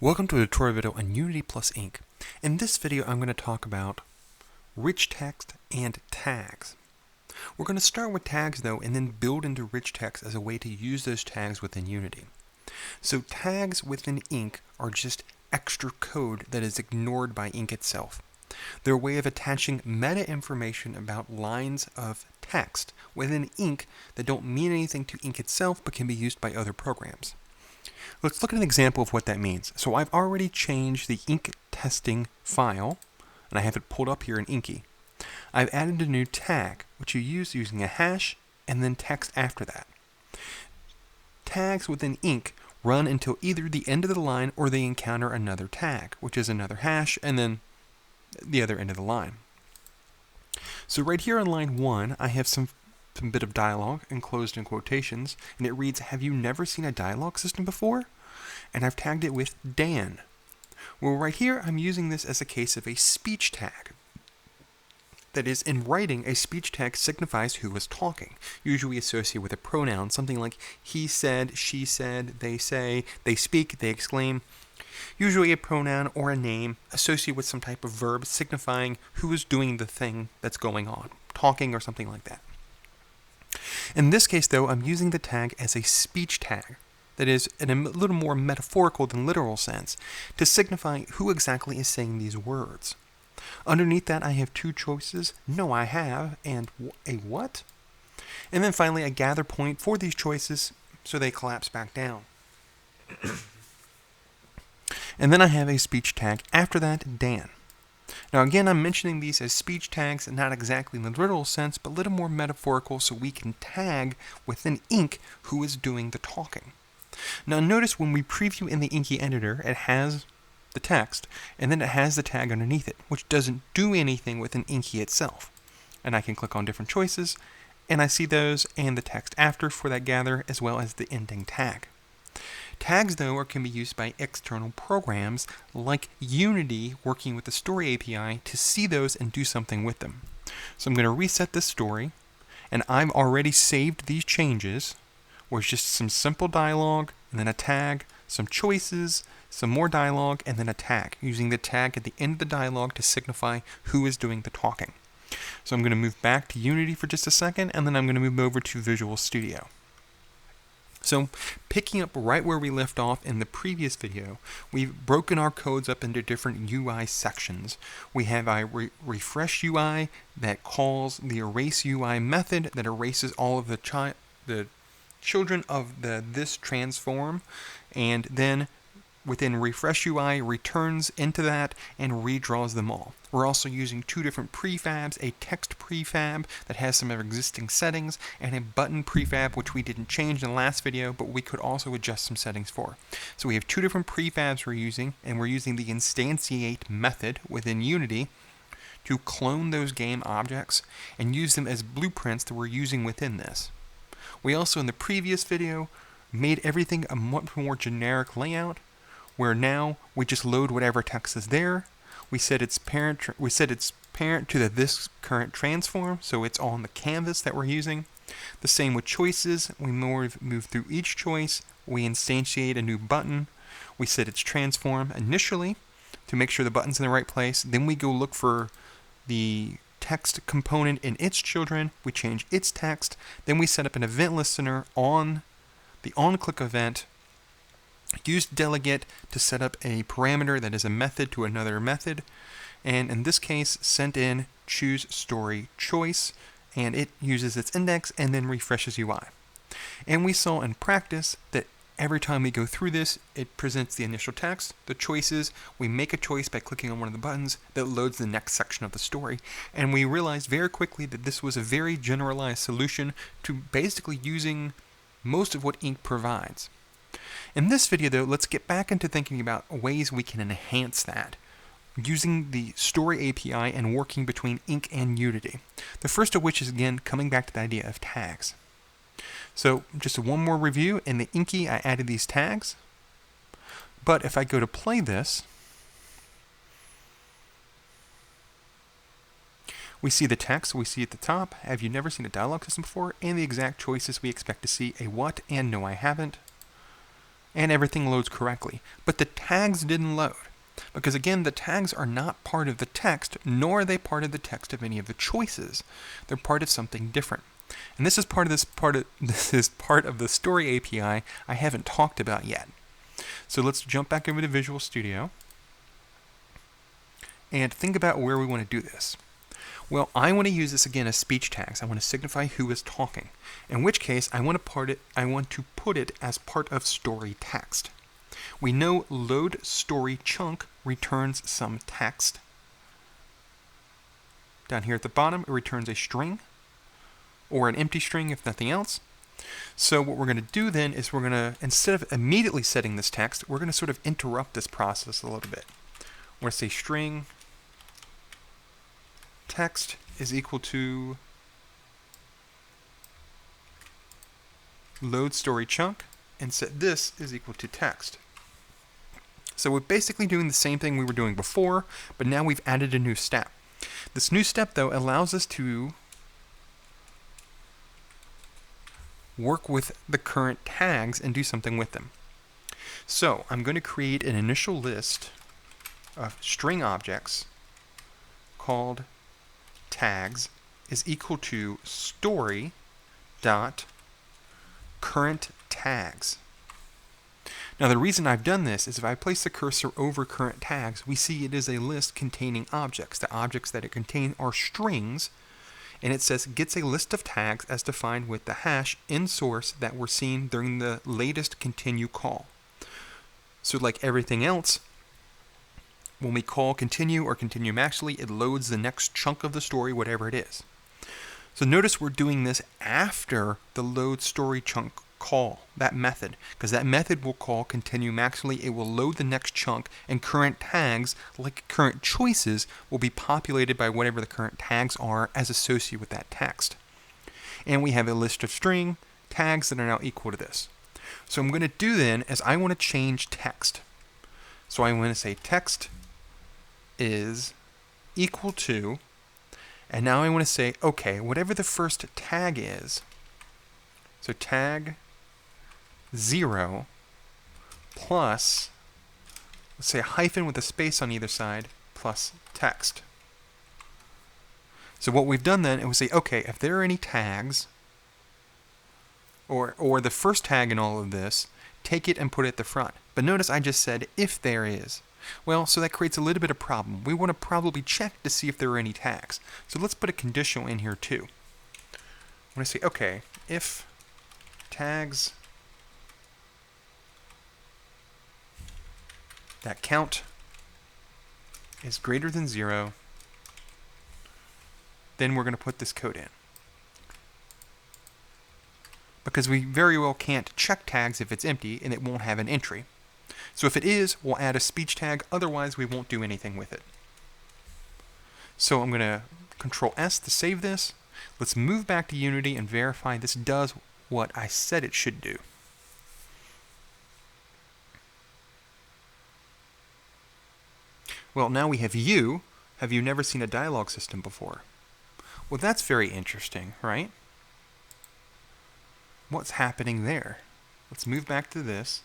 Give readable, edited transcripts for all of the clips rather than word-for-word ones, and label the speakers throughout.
Speaker 1: Welcome to a tutorial video on Unity plus Ink. In this video I'm going to talk about rich text and tags. We're going to start with tags though and then build into rich text as a way to use those tags within Unity. So tags within Ink are just extra code that is ignored by Ink itself. They're a way of attaching meta information about lines of text within Ink that don't mean anything to Ink itself but can be used by other programs. Let's look at an example of what that means. So I've already changed the ink testing file, and I have it pulled up here in Inky. I've added a new tag, which you use using a hash and then text after that. Tags within Ink run until either the end of the line or they encounter another tag, which is another hash, and then the other end of the line. So right here on line 1, I have some bit of dialogue enclosed in quotations, and it reads, "Have you never seen a dialogue system before?" And I've tagged it with Dan. Well, right here, I'm using this as a case of a speech tag. That is, in writing, a speech tag signifies who is talking, usually associated with a pronoun, something like he said, she said, they say, they speak, they exclaim. Usually a pronoun or a name associated with some type of verb signifying who is doing the thing that's going on, talking or something like that. In this case, though, I'm using the tag as a speech tag, that is, in a little more metaphorical than literal sense, to signify who exactly is saying these words. Underneath that, I have two choices, no I have, and a what? And then finally, a gather point for these choices so they collapse back down. And then I have a speech tag after that, Dan. Now again, I'm mentioning these as speech tags, not exactly in the literal sense, but a little more metaphorical so we can tag within Ink who is doing the talking. Now notice when we preview in the Inky editor, it has the text, and then it has the tag underneath it, which doesn't do anything within Inky itself. And I can click on different choices, and I see those and the text after for that gather, as well as the ending tag. Tags, though, can be used by external programs like Unity working with the Story API to see those and do something with them. So I'm going to reset this story, and I've already saved these changes, where it's just some simple dialogue, and then a tag, some choices, some more dialogue, and then a tag, using the tag at the end of the dialogue to signify who is doing the talking. So I'm going to move back to Unity for just a second, and then I'm going to move over to Visual Studio. So, picking up right where we left off in the previous video, we've broken our codes up into different UI sections. We have a refresh UI that calls the erase UI method that erases all of the children of this transform, and then within refresh UI returns into that and redraws them all. We're also using two different prefabs, a text prefab that has some of our existing settings, and a button prefab which we didn't change in the last video, but we could also adjust some settings for. So we have two different prefabs we're using, and we're using the instantiate method within Unity to clone those game objects and use them as blueprints that we're using within this. We also, in the previous video, made everything a much more generic layout, where now we just load whatever text is there. We set its parent to this current transform, so it's on the canvas that we're using. The same with choices. We move through each choice. We instantiate a new button. We set its transform initially to make sure the button's in the right place. Then we go look for the text component in its children. We change its text. Then we set up an event listener on the onClick event. Use delegate to set up a parameter that is a method to another method, and in this case sent in choose story choice, and it uses its index and then refreshes UI. And we saw in practice that every time we go through this, it presents the initial text, the choices, we make a choice by clicking on one of the buttons that loads the next section of the story, and we realized very quickly that this was a very generalized solution to basically using most of what Ink provides. In this video, though, let's get back into thinking about ways we can enhance that using the Story API and working between Ink and Unity. The first of which is, again, coming back to the idea of tags. So, just one more review. In the Inky, I added these tags. But if I go to play this, we see the text we see at the top, "Have you never seen a dialogue system before?" and the exact choices we expect to see, a what and no I haven't. and everything loads correctly. But the tags didn't load. Because again, the tags are not part of the text, nor are they part of the text of any of the choices. They're part of something different. And this is part of the story API I haven't talked about yet. So let's jump back over to Visual Studio and think about where we want to do this. Well, I want to use this again as speech tags. I want to signify who is talking. In which case, I want to put it as part of story text. We know load story chunk returns some text. Down here at the bottom, it returns a string, or an empty string if nothing else. So what we're going to do then is we're going to, instead of immediately setting this text, we're going to sort of interrupt this process a little bit. We're going to say string text is equal to load story chunk, and set this is equal to text. So we're basically doing the same thing we were doing before, but now we've added a new step. This new step, though, allows us to work with the current tags and do something with them. So I'm going to create an initial list of string objects called tags is equal to story dot current tags. Now the reason I've done this is if I place the cursor over current tags, we see it is a list containing objects. The objects that it contains are strings, and it says gets a list of tags as defined with the hash in source that were seen during the latest continue call. So like everything else, when we call continue or continue maximally, it loads the next chunk of the story, whatever it is. So notice we're doing this after the load story chunk call, that method, because that method will call continue maximally. It will load the next chunk, and current tags, like current choices, will be populated by whatever the current tags are as associated with that text. And we have a list of string tags that are now equal to this. So I'm going to do then is I want to change text. So I want to say text is equal to, and now I want to say, okay, whatever the first tag is, so tag 0 plus, let's say a hyphen with a space on either side, plus text. So what we've done then is we say, okay, if there are any tags, or the first tag in all of this, take it and put it at the front. But notice I just said if there is. Well, so that creates a little bit of problem. We want to probably check to see if there are any tags. So let's put a conditional in here too. I'm going to say, okay, if tags that count is greater than 0, then we're going to put this code in. Because we very well can't check tags if it's empty and it won't have an entry. So if it is, we'll add a speech tag, otherwise we won't do anything with it. So I'm going to Control S to save this. Let's move back to Unity and verify this does what I said it should do. Well, now we have you. Have you never seen a dialogue system before? Well, that's very interesting, right? What's happening there? Let's move back to this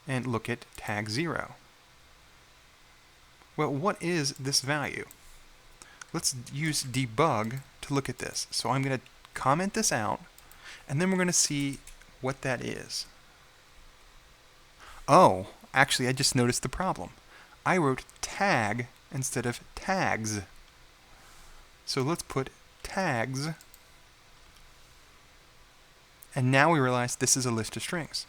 Speaker 1: and look at tag 0. Well, what is this value? Let's use debug to look at this. So I'm going to comment this out, and then we're going to see what that is. Oh, actually, I just noticed the problem. I wrote tag instead of tags. So let's put tags. And now we realize this is a list of strings.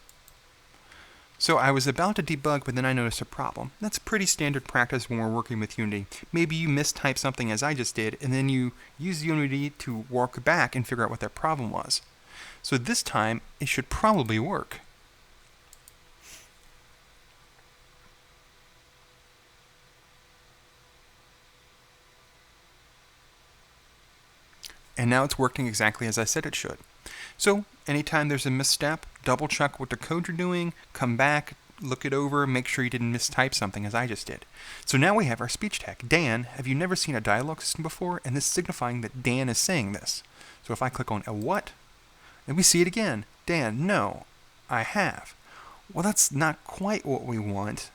Speaker 1: So I was about to debug, but then I noticed a problem. That's pretty standard practice when we're working with Unity. Maybe you mistype something as I just did, and then you use Unity to work back and figure out what that problem was. So this time, it should probably work. And now it's working exactly as I said it should. So anytime there's a misstep, double check what the code you're doing, come back, look it over, make sure you didn't mistype something as I just did. So now we have our speech tag. Dan, have you never seen a dialogue system before? And this is signifying that Dan is saying this. So if I click on a what, then we see it again. Dan, no, I have. Well, that's not quite what we want.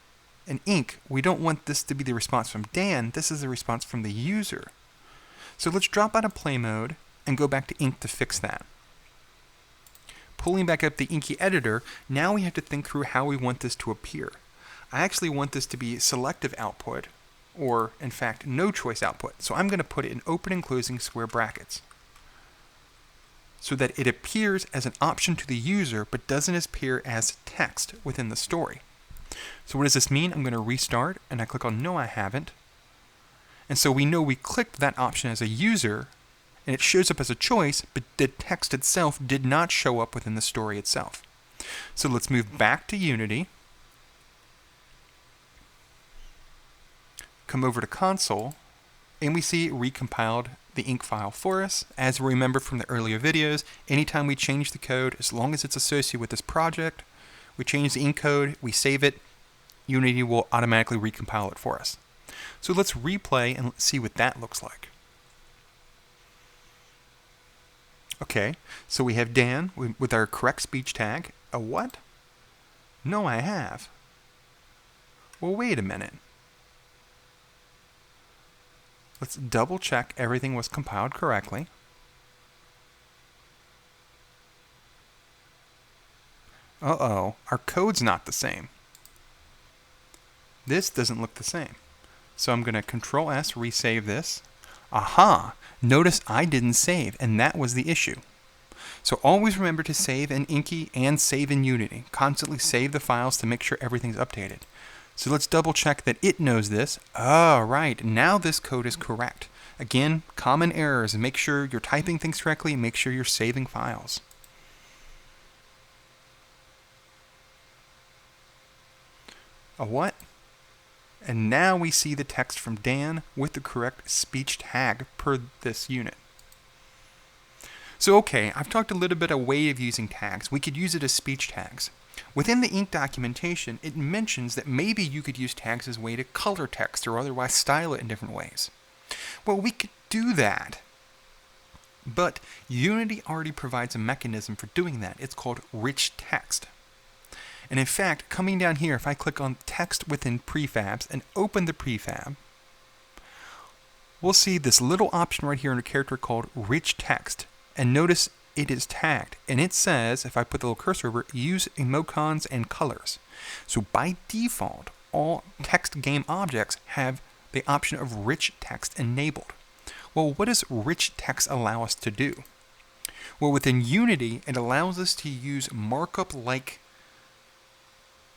Speaker 1: In ink, we don't want this to be the response from Dan, this is the response from the user. So let's drop out of play mode and go back to ink to fix that. Pulling back up the Inky editor, now we have to think through how we want this to appear. I actually want this to be selective output, or in fact, no choice output. So I'm going to put it in open and closing square brackets, so that it appears as an option to the user, but doesn't appear as text within the story. So what does this mean? I'm going to restart, and I click on No, I haven't. And so we know we clicked that option as a user, and it shows up as a choice, but the text itself did not show up within the story itself. So let's move back to Unity. Come over to console, and we see it recompiled the ink file for us. As we remember from the earlier videos, anytime we change the code, as long as it's associated with this project, we change the ink code, we save it, Unity will automatically recompile it for us. So let's replay and see what that looks like. Okay, so we have Dan with our correct speech tag. A what? No, I have. Well, wait a minute. Let's double check everything was compiled correctly. Uh-oh, our code's not the same. This doesn't look the same. So I'm going to Control S, resave this. Aha! Notice I didn't save, and that was the issue. So always remember to save in Inky and save in Unity. Constantly save the files to make sure everything's updated. So let's double check that it knows this. Oh, right. Now this code is correct. Again, common errors. Make sure you're typing things correctly and make sure you're saving files. A what? And now we see the text from Dan with the correct speech tag per this unit. So okay, I've talked a little bit a way of using tags. We could use it as speech tags. Within the ink documentation, it mentions that maybe you could use tags as a way to color text or otherwise style it in different ways. Well, we could do that. But Unity already provides a mechanism for doing that. It's called rich text. And in fact, coming down here, if I click on text within prefabs and open the prefab, we'll see this little option right here in a character called rich text. And notice it is tagged. And it says, if I put the little cursor over, use emoticons and colors. So by default, all text game objects have the option of rich text enabled. Well, what does rich text allow us to do? Well, within Unity, it allows us to use markup-like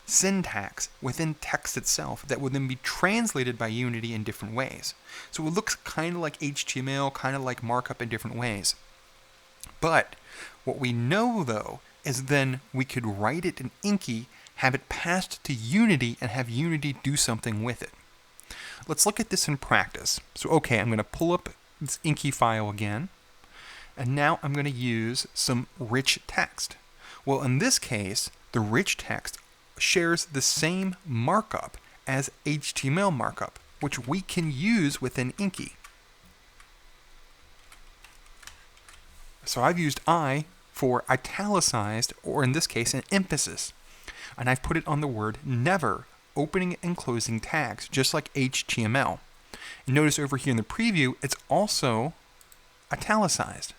Speaker 1: syntax within text itself that would then be translated by Unity in different ways. So it looks kind of like HTML, kind of like markup in different ways. But what we know, though, is then we could write it in Inky, have it passed to Unity, and have Unity do something with it. Let's look at this in practice. So okay, I'm going to pull up this Inky file again, and now I'm going to use some rich text. Well, in this case, the rich text shares the same markup as HTML markup, which we can use within Inky. So I've used I for italicized, or in this case, an emphasis. And I've put it on the word never, opening and closing tags, just like HTML. And notice over here in the preview, it's also italicized.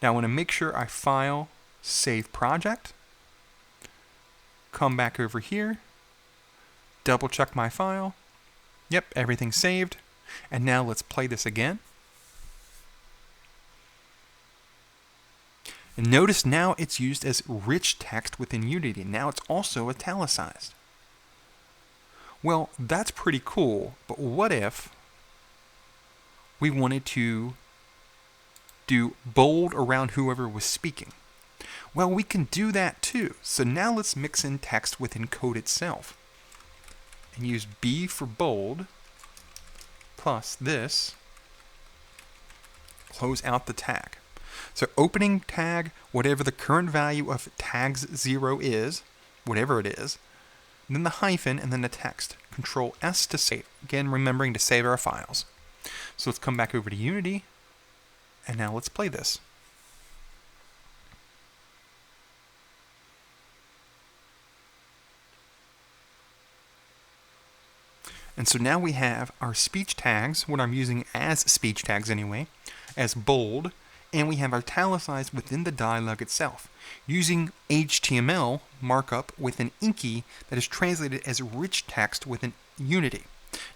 Speaker 1: Now I want to make sure I file, save project, come back over here, double check my file. Yep, everything's saved. And now let's play this again. And notice now it's used as rich text within Unity. Now it's also italicized. Well, that's pretty cool, but what if we wanted to do bold around whoever was speaking? Well, we can do that too. So now let's mix in text within code itself. And use B for bold, plus this, close out the tag. So opening tag, whatever the current value of tags 0 is, whatever it is, and then the hyphen, and then the text. Control S to save. Again, remembering to save our files. So let's come back over to Unity, and now let's play this. And so now we have our speech tags, what I'm using as speech tags anyway, as bold, and we have italicized within the dialog itself, using HTML markup within Inky that is translated as rich text within Unity.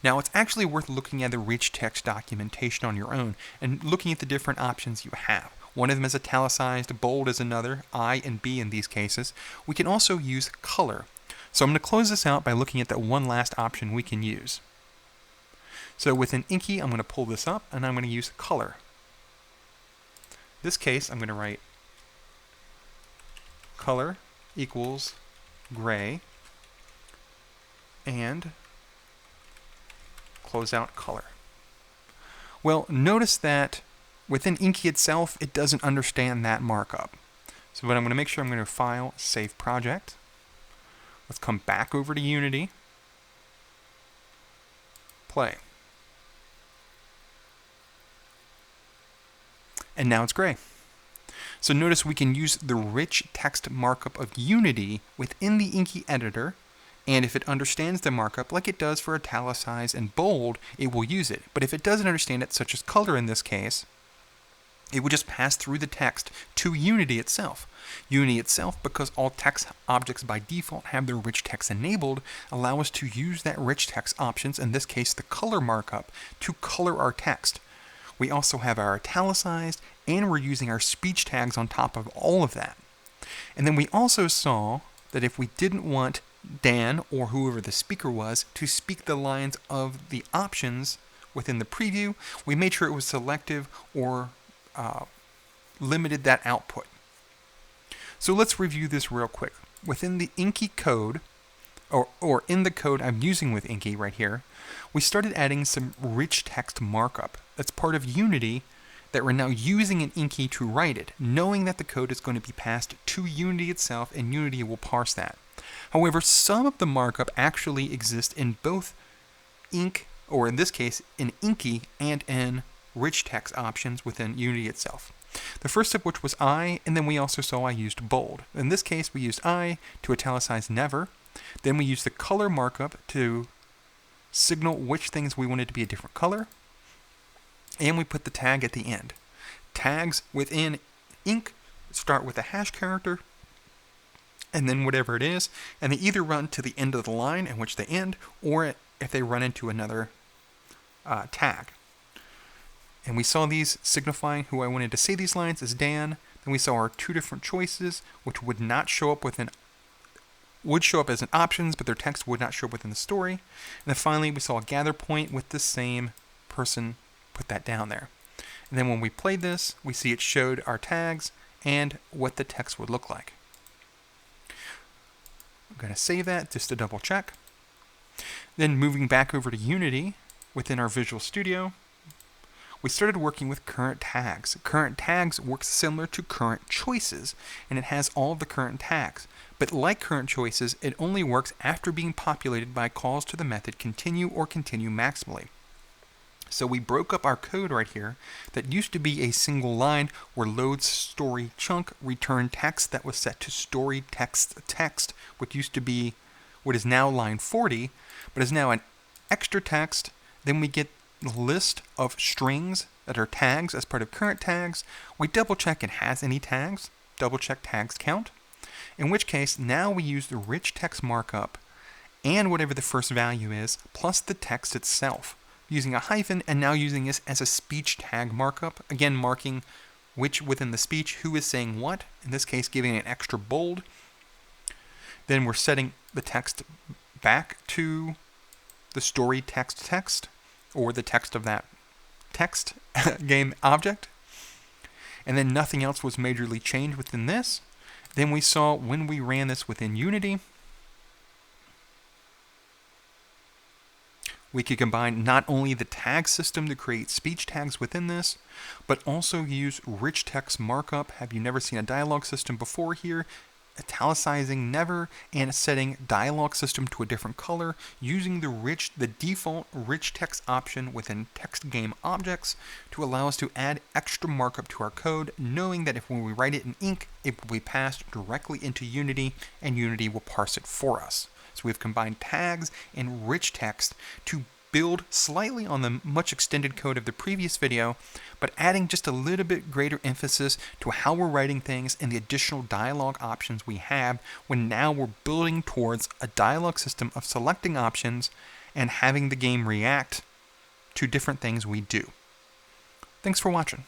Speaker 1: Now, it's actually worth looking at the rich text documentation on your own and looking at the different options you have. One of them is italicized, bold is another, I and B in these cases. We can also use color. So I'm going to close this out by looking at that one last option we can use. So within Inky, I'm going to pull this up and I'm going to use color. In this case, I'm going to write color equals gray and close out color. Well, notice that within Inky itself, it doesn't understand that markup. So what I'm going to make sure I'm going to File, Save Project. Let's come back over to Unity, play. And now it's gray. So notice we can use the rich text markup of Unity within the Inky editor, and if it understands the markup like it does for italicized and bold, it will use it. But if it doesn't understand it, such as color in this case, it would just pass through the text to Unity itself. Unity itself, because all text objects by default have their rich text enabled, allow us to use that rich text options, in this case the color markup, to color our text. We also have our italicized, and we're using our speech tags on top of all of that. And then we also saw that if we didn't want Dan, or whoever the speaker was, to speak the lines of the options within the preview, we made sure it was selective or limited that output. So let's review this real quick. Within the Inky code, or in the code I'm using with Inky right here, we started adding some rich text markup. That's part of Unity that we're now using in Inky to write it, knowing that the code is going to be passed to Unity itself and Unity will parse that. However, some of the markup actually exists in both Ink, or in this case, in Inky and in rich text options within Unity itself. The first of which was I, and then we also saw I used bold. In this case, we used I to italicize never. Then we used the color markup to signal which things we wanted to be a different color. And we put the tag at the end. Tags within Ink start with a hash character, and then whatever it is, and they either run to the end of the line in which they end, or if they run into another tag. And we saw these signifying who I wanted to say these lines as Dan. Then we saw our two different choices, which would not show up within, would show up as an options, but their text would not show up within the story. And then finally, we saw a gather point with the same person put that down there. And then when we played this, we see it showed our tags and what the text would look like. I'm going to save that just to double check. Then moving back over to Unity within our Visual Studio, we started working with current tags. Current tags works similar to current choices, and it has all of the current tags. But like current choices, it only works after being populated by calls to the method continue or continue maximally. So we broke up our code right here that used to be a single line where load story chunk returned text that was set to story text, which used to be what is now line 40, but is now an extra text. Then we get the list of strings that are tags as part of current tags. We double check it has any tags, double check tags count, in which case now we use the rich text markup and whatever the first value is plus the text itself, using a hyphen and now using this as a speech tag markup, again marking which within the speech who is saying what, in this case giving it an extra bold. Then we're setting the text back to the story text or the text of that text game object. And then nothing else was majorly changed within this. Then we saw when we ran this within Unity, we could combine not only the tag system to create speech tags within this, but also use rich text markup. Have you never seen a dialogue system before here? Italicizing never, and setting dialogue system to a different color, using the default rich text option within text game objects to allow us to add extra markup to our code, knowing that if when we write it in Ink, it will be passed directly into Unity, and Unity will parse it for us. So we've combined tags and rich text to build slightly on the much extended code of the previous video, but adding just a little bit greater emphasis to how we're writing things and the additional dialogue options we have when now we're building towards a dialogue system of selecting options and having the game react to different things we do. Thanks for watching.